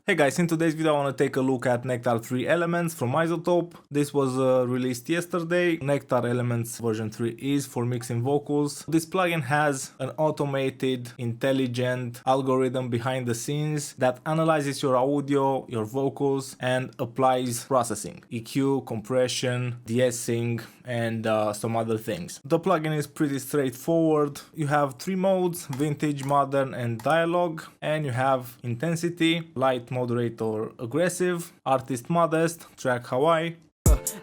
Hey guys, in today's video I want to take a look at Nectar Elements from Izotope. This was released yesterday. Nectar Elements version 3 is for mixing vocals. This plugin has an automated, intelligent algorithm behind the scenes that analyzes your audio, your vocals, and applies processing, EQ, compression, de-essing, and some other things. The plugin is pretty straightforward. You have three modes: vintage, modern, and dialogue, and you have intensity, light, moderate, or aggressive, artist modest, track Hawaii.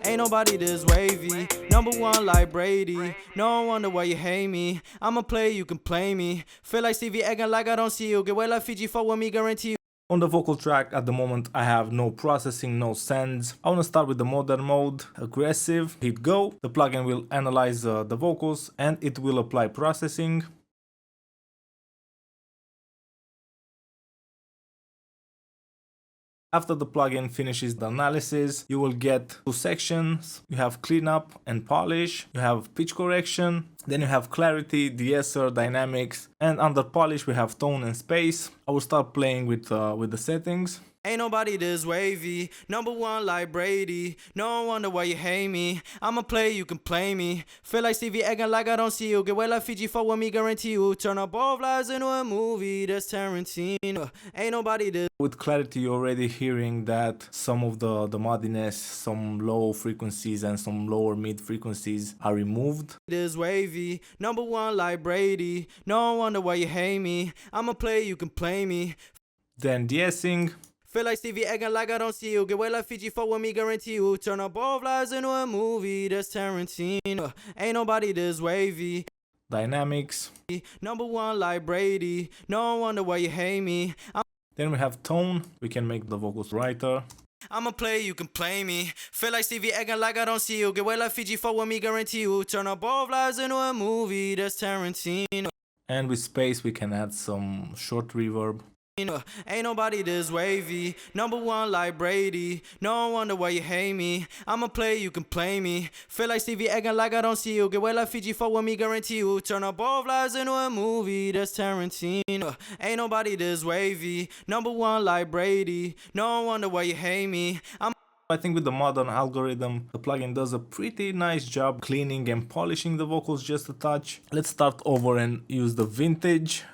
Ain't nobody this wavy, number one like Brady. No wonder why you hate me. I'm a player, you can play me. Feel like Stevie acting like I don't see you. Get well like Fiji for with me, guarantee you. On the vocal track at the moment I have no processing, no sends. I want to start with the modern mode, aggressive, hit go. The plugin will analyze the vocals and it will apply processing. After the plugin finishes the analysis, you will get two sections. You have cleanup and polish, you have pitch correction, then you have clarity, de-esser, dynamics, and under polish we have tone and space. I will start playing with the settings. Ain't nobody this wavy, number one like Brady. No wonder why you hate me. I'm a player, you can play me. Feel like Stevie acting like I don't see you. Get well like Fiji for with me, guarantee you. Turn up both lives into a movie, that's Tarantino. Ain't nobody this. With clarity you're already hearing that some of the muddiness, some low frequencies and some lower mid frequencies are removed. This wavy, number one like Brady. No wonder why you hate me. I'm a player, you can play me. Then de-essing. Feel like Stevie acting like I don't see you. Get well like Fiji for with me, guarantee you. Turn up both lives into a movie, that's Tarantino. Ain't nobody this wavy. Dynamics. Number one like Brady. No wonder why you hate me. Then we have tone. We can make the vocals brighter. I'm a player, you can play me. Feel like Stevie acting like I don't see you. Get well like Fiji for with me, guarantee you. Turn up both lives into a movie, that's Tarantino. And with space we can add some short reverb. Ain't nobody this wavy, number one like Brady. No wonder why you hate me. I'm a player, you can play me. Feel like Stevie acting like I don't see you. Get well like Fiji for with me, guarantee you. Turn up both lives into a movie, that's Tarantino. Ain't nobody this wavy, number one like Brady. No wonder why you hate me. I think with the modern algorithm, the plugin does a pretty nice job cleaning and polishing the vocals just a touch. Let's start over and use the vintage.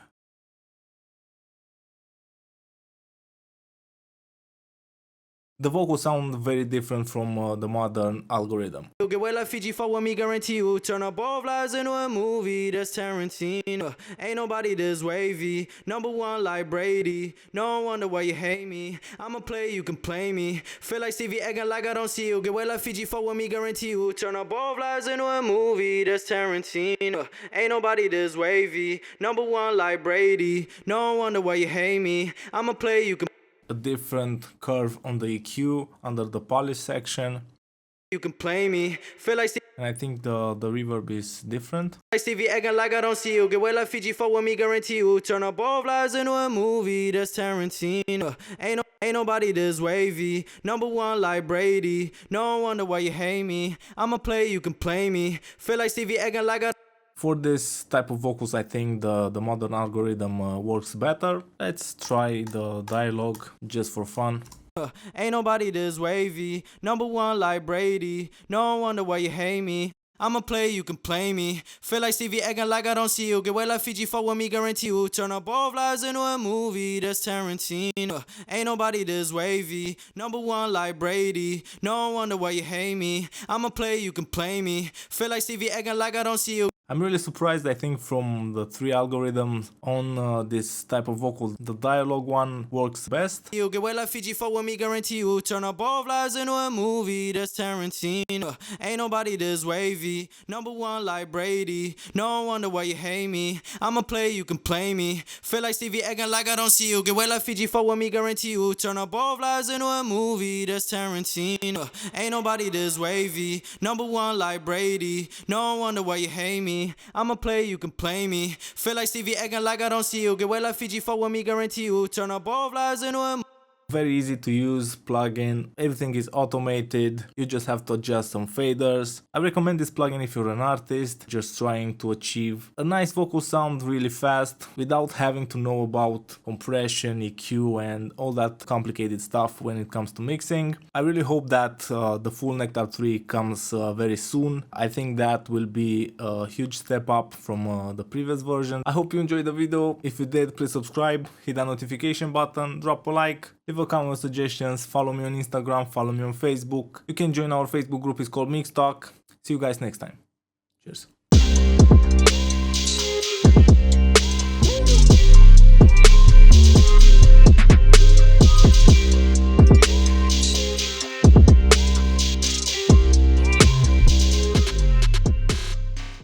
The vocals sound very different from the modern algorithm. Get well like Fiji for with me, guarantee you. Turn up both lives into a movie, that's Tarantino. Ain't nobody this wavy, number one like Brady. No wonder why you hate me. I'm a player, you can play me. Feel like Stevie acting like I don't see you. Get well like Fiji for with me, guarantee you. Turn up both lives into a movie, that's Tarantino. Ain't nobody this wavy, number one like Brady. No wonder why you hate me. I'm a player, you can. A different curve on the EQ under the polish section. You can play me. Feel like and I think the reverb is different. Stevie acting like I don't see you. Get well like Fiji for with me, guarantee you. Turn up both lives into a movie, that's Tarantino. Ain't nobody this wavy, number one like Brady. No wonder why you hate me. I'm a player, you can play me. Feel like Stevie acting like I. For this type of vocals I think the modern algorithm works better. Let's try the dialogue just for fun. Ain't nobody this wavy, number one like Brady. No wonder why you hate me. I'm a player, you can play me. Feel like Stevie acting like I don't see you. Get well like Fiji for with me, guarantee you. Turn up both lives into a movie, that's Tarantino. Ain't nobody this wavy, number one like Brady. No wonder why you hate me. I'm a player, you can play me. Feel like Stevie acting like I don't see you. I'm really surprised. I think from the three algorithms on this type of vocal, the dialogue one works best. You get well like Fiji for with me, guarantee you. Turn up both lives into a movie, that's Tarantino. Ain't nobody this wavy, number one like Brady. No wonder why you hate me. I'm a player, you can play me. Feel like Stevie acting like I don't see you. Get well like Fiji for with me, guarantee you. Turn up both lives into a movie, that's Tarantino. Ain't nobody this wavy, number one like Brady. No wonder why you hate me. I'm a player, you can play me. Feel like Stevie acting like I don't see you. Get well like Fiji for with me, guarantee you. Turn up both lives into a Very easy to use plugin, everything is automated, you just have to adjust some faders. I recommend this plugin if you're an artist just trying to achieve a nice vocal sound really fast without having to know about compression, EQ and all that complicated stuff when it comes to mixing. I really hope that the full Nectar 3 comes very soon. I think that will be a huge step up from the previous version. I hope you enjoyed the video. If you did, please subscribe, hit that notification button, drop a like, leave a comment with suggestions, follow me on Instagram, follow me on Facebook. You can join our Facebook group, it's called Mix Talk. See you guys next time. Cheers.